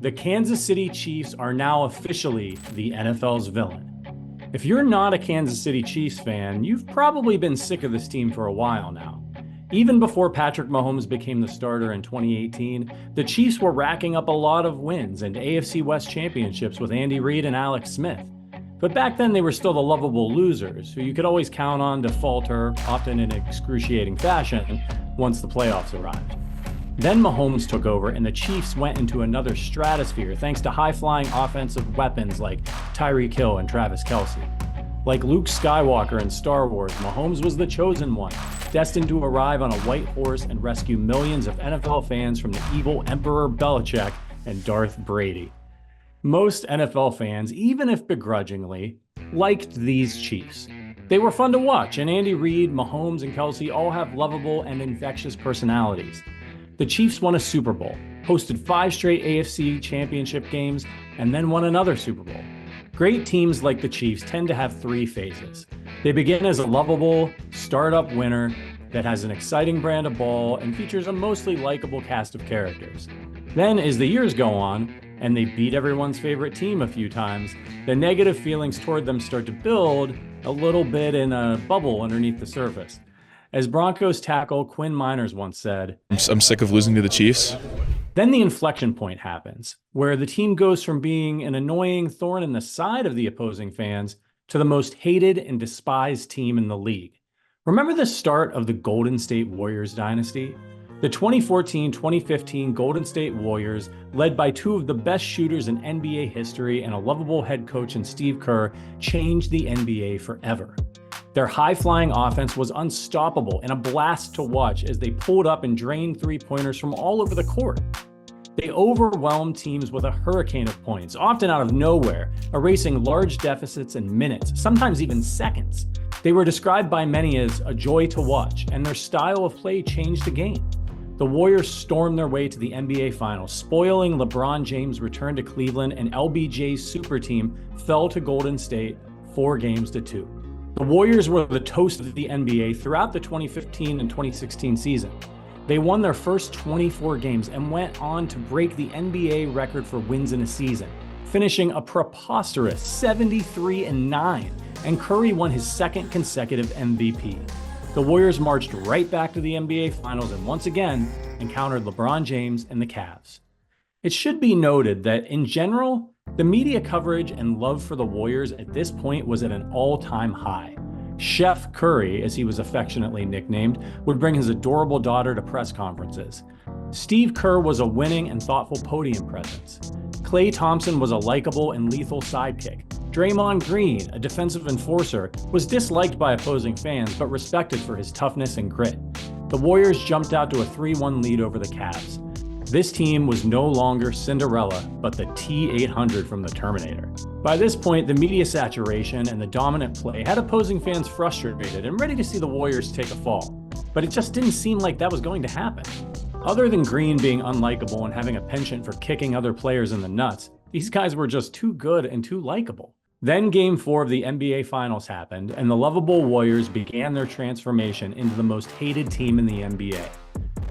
the Kansas City Chiefs are now officially the NFL's villain. If you're not a Kansas City Chiefs fan, you've probably been sick of this team for a while now. Even before Patrick Mahomes became the starter in 2018, the Chiefs were racking up a lot of wins and AFC West championships with Andy Reid and Alex Smith. But back then they were still the lovable losers, who you could always count on to falter, often in excruciating fashion, once the playoffs arrived. Then Mahomes took over and the Chiefs went into another stratosphere thanks to high-flying offensive weapons like Tyreek Hill and Travis Kelce. Like Luke Skywalker in Star Wars, Mahomes was the chosen one, destined to arrive on a white horse and rescue millions of NFL fans from the evil Emperor Belichick and Darth Brady. Most NFL fans, even if begrudgingly, liked these Chiefs. They were fun to watch, and Andy Reid, Mahomes, and Kelce all have lovable and infectious personalities. The Chiefs won a Super Bowl, hosted 5 straight AFC championship games, and then won another Super Bowl. Great teams like the Chiefs tend to have 3 phases. They begin as a lovable, startup winner that has an exciting brand of ball and features a mostly likable cast of characters. Then, as the years go on, and they beat everyone's favorite team a few times, the negative feelings toward them start to build a little bit in a bubble underneath the surface. As Broncos tackle Quinn Miners once said, I'm sick of losing to the Chiefs. Then the inflection point happens, where the team goes from being an annoying thorn in the side of the opposing fans to the most hated and despised team in the league. Remember the start of the Golden State Warriors dynasty? The 2014-2015 Golden State Warriors, led by 2 of the best shooters in NBA history and a lovable head coach in Steve Kerr, changed the NBA forever. Their high-flying offense was unstoppable and a blast to watch as they pulled up and drained three-pointers from all over the court. They overwhelmed teams with a hurricane of points, often out of nowhere, erasing large deficits in minutes, sometimes even seconds. They were described by many as a joy to watch, and their style of play changed the game. The Warriors stormed their way to the NBA Finals, spoiling LeBron James' return to Cleveland, and LBJ's super team fell to Golden State 4-2. The Warriors were the toast of the NBA throughout the 2015 and 2016 season. They won their first 24 games and went on to break the NBA record for wins in a season, finishing a preposterous 73-9, and Curry won his 2nd consecutive MVP. The Warriors marched right back to the NBA Finals and once again encountered LeBron James and the Cavs. It should be noted that in general, the media coverage and love for the Warriors at this point was at an all-time high. Chef Curry, as he was affectionately nicknamed, would bring his adorable daughter to press conferences. Steve Kerr was a winning and thoughtful podium presence. Klay Thompson was a likable and lethal sidekick. Draymond Green, a defensive enforcer, was disliked by opposing fans but respected for his toughness and grit. The Warriors jumped out to a 3-1 lead over the Cavs. This team was no longer Cinderella, but the T-800 from the Terminator. By this point, the media saturation and the dominant play had opposing fans frustrated and ready to see the Warriors take a fall. But it just didn't seem like that was going to happen. Other than Green being unlikable and having a penchant for kicking other players in the nuts, these guys were just too good and too likable. Then Game 4 of the NBA Finals happened, and the lovable Warriors began their transformation into the most hated team in the NBA.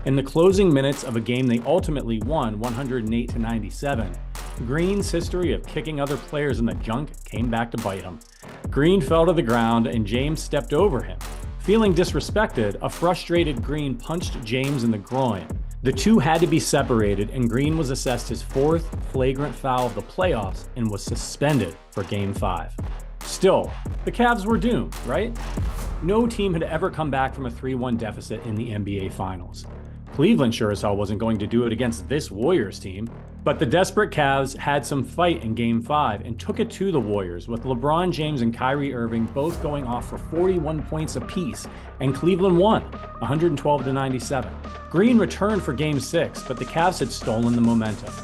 In the closing minutes of a game they ultimately won 108-97, Green's history of kicking other players in the junk came back to bite him. Green fell to the ground and James stepped over him. Feeling disrespected, a frustrated Green punched James in the groin. The two had to be separated, and Green was assessed his 4th flagrant foul of the playoffs and was suspended for Game 5. Still, the Cavs were doomed, right? No team had ever come back from a 3-1 deficit in the NBA Finals. Cleveland sure as hell wasn't going to do it against this Warriors team, but the desperate Cavs had some fight in Game 5 and took it to the Warriors, with LeBron James and Kyrie Irving both going off for 41 points apiece, and Cleveland won 112-97. Green returned for Game 6, but the Cavs had stolen the momentum.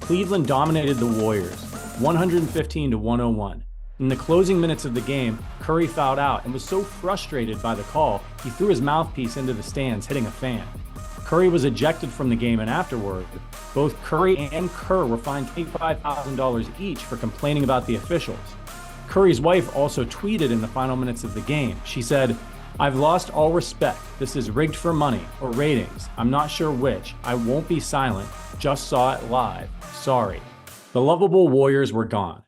Cleveland dominated the Warriors 115-101. In the closing minutes of the game, Curry fouled out and was so frustrated by the call, he threw his mouthpiece into the stands, hitting a fan. Curry was ejected from the game, and afterward, both Curry and Kerr were fined $25,000 each for complaining about the officials. Curry's wife also tweeted in the final minutes of the game. She said, I've lost all respect. This is rigged for money or ratings. I'm not sure which. I won't be silent. Just saw it live. Sorry. The lovable Warriors were gone.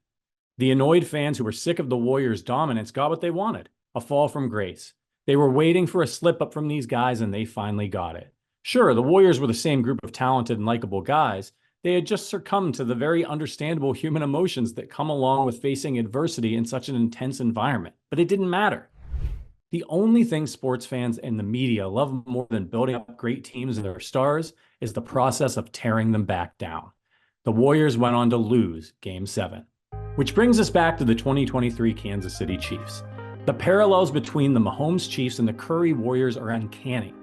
The annoyed fans who were sick of the Warriors' dominance got what they wanted, a fall from grace. They were waiting for a slip up from these guys, and they finally got it. Sure, the Warriors were the same group of talented and likable guys. They had just succumbed to the very understandable human emotions that come along with facing adversity in such an intense environment. But it didn't matter. The only thing sports fans and the media love more than building up great teams and their stars is the process of tearing them back down. The Warriors went on to lose Game 7. Which brings us back to the 2023 Kansas City Chiefs. The parallels between the Mahomes Chiefs and the Curry Warriors are uncanny.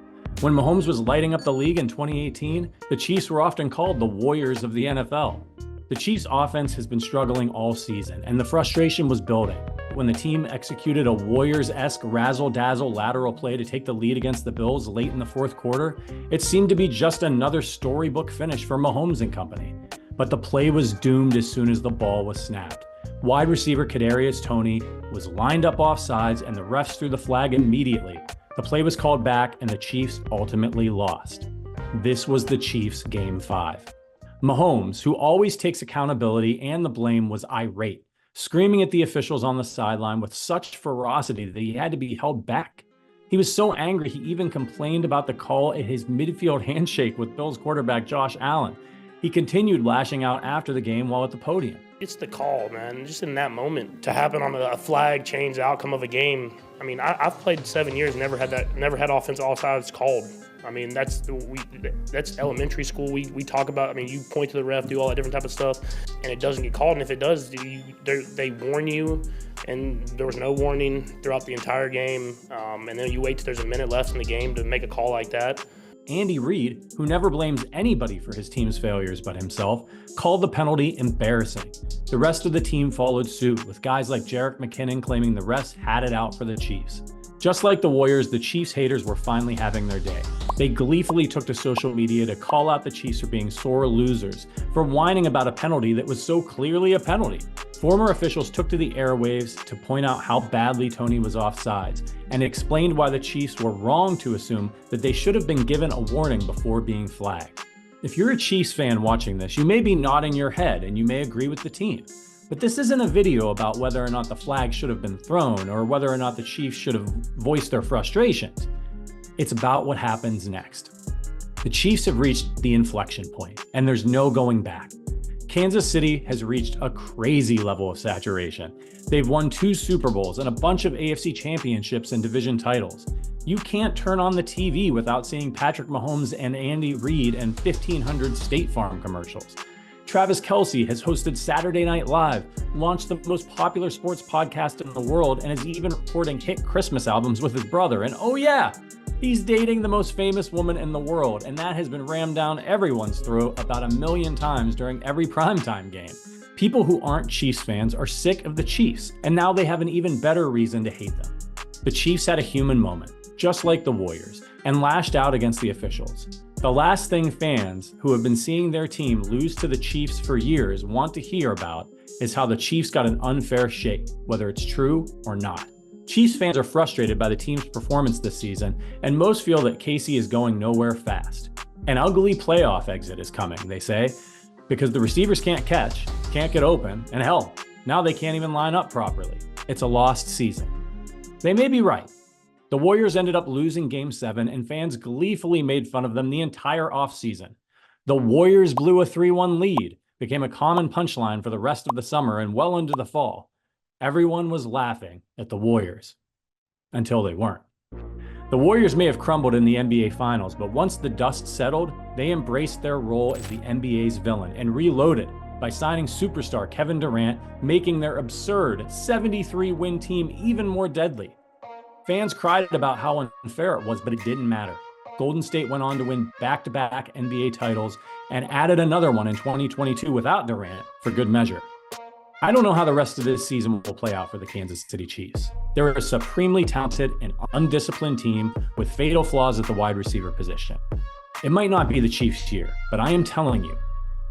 When Mahomes was lighting up the league in 2018, the Chiefs were often called the Warriors of the NFL. The Chiefs' offense has been struggling all season, and the frustration was building. When the team executed a Warriors-esque razzle-dazzle lateral play to take the lead against the Bills late in the fourth quarter, it seemed to be just another storybook finish for Mahomes and company. But the play was doomed as soon as the ball was snapped. Wide receiver Kadarius Toney was lined up off sides, and the refs threw the flag immediately. The play was called back, and the Chiefs ultimately lost. This was the Chiefs' Game 5. Mahomes, who always takes accountability and the blame, was irate, screaming at the officials on the sideline with such ferocity that he had to be held back. He was so angry he even complained about the call at his midfield handshake with Bills quarterback Josh Allen. He continued lashing out after the game while at the podium. It's the call, man. Just in that moment to happen on a flag change the outcome of a game. I mean, I've played 7 years, never had offense all sides called. I mean, that's elementary school. We talk about. I mean, you point to the ref, do all that different type of stuff, and it doesn't get called. And if it does, they warn you, and there was no warning throughout the entire game. And then you wait till there's a minute left in the game to make a call like that. Andy Reid, who never blames anybody for his team's failures but himself, called the penalty embarrassing. The rest of the team followed suit, with guys like Jerick McKinnon claiming the refs had it out for the Chiefs. Just like the Warriors, the Chiefs haters were finally having their day. They gleefully took to social media to call out the Chiefs for being sore losers, for whining about a penalty that was so clearly a penalty. Former officials took to the airwaves to point out how badly Toney was offsides, and explained why the Chiefs were wrong to assume that they should have been given a warning before being flagged. If you're a Chiefs fan watching this, you may be nodding your head and you may agree with the team. But this isn't a video about whether or not the flag should have been thrown or whether or not the Chiefs should have voiced their frustrations. It's about what happens next. The Chiefs have reached the inflection point, and there's no going back. Kansas City has reached a crazy level of saturation. They've won 2 Super Bowls and a bunch of AFC championships and division titles. You can't turn on the TV without seeing Patrick Mahomes and Andy Reid and 1,500 State Farm commercials. Travis Kelce has hosted Saturday Night Live, launched the most popular sports podcast in the world, and is even recording hit Christmas albums with his brother. And oh yeah, he's dating the most famous woman in the world, and that has been rammed down everyone's throat about 1 million times during every primetime game. People who aren't Chiefs fans are sick of the Chiefs, and now they have an even better reason to hate them. The Chiefs had a human moment, just like the Warriors, and lashed out against the officials. The last thing fans who have been seeing their team lose to the Chiefs for years want to hear about is how the Chiefs got an unfair shake, whether it's true or not. Chiefs fans are frustrated by the team's performance this season, and most feel that Casey is going nowhere fast. An ugly playoff exit is coming, they say, because the receivers can't catch, can't get open, and hell, now they can't even line up properly. It's a lost season. They may be right. The Warriors ended up losing Game 7, and fans gleefully made fun of them the entire offseason. The Warriors blew a 3-1 lead, became a common punchline for the rest of the summer and well into the fall. Everyone was laughing at the Warriors. Until they weren't. The Warriors may have crumbled in the NBA Finals, but once the dust settled, they embraced their role as the NBA's villain and reloaded by signing superstar Kevin Durant, making their absurd 73-win team even more deadly. Fans cried about how unfair it was, but it didn't matter. Golden State went on to win back-to-back NBA titles and added another one in 2022 without Durant for good measure. I don't know how the rest of this season will play out for the Kansas City Chiefs. They're a supremely talented and undisciplined team with fatal flaws at the wide receiver position. It might not be the Chiefs' year, but I am telling you,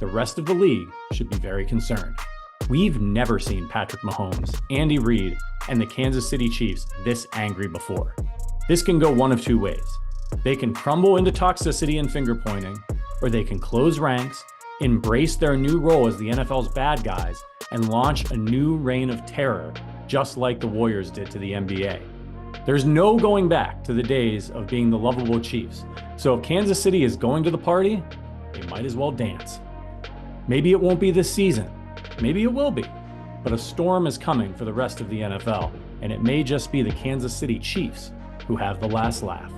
the rest of the league should be very concerned. We've never seen Patrick Mahomes, Andy Reid, and the Kansas City Chiefs this angry before. This can go one of two ways. They can crumble into toxicity and finger pointing, or they can close ranks, embrace their new role as the NFL's bad guys, and launch a new reign of terror, just like the Warriors did to the NBA. There's no going back to the days of being the lovable Chiefs. So if Kansas City is going to the party, they might as well dance. Maybe it won't be this season. Maybe it will be. But a storm is coming for the rest of the NFL, and it may just be the Kansas City Chiefs who have the last laugh.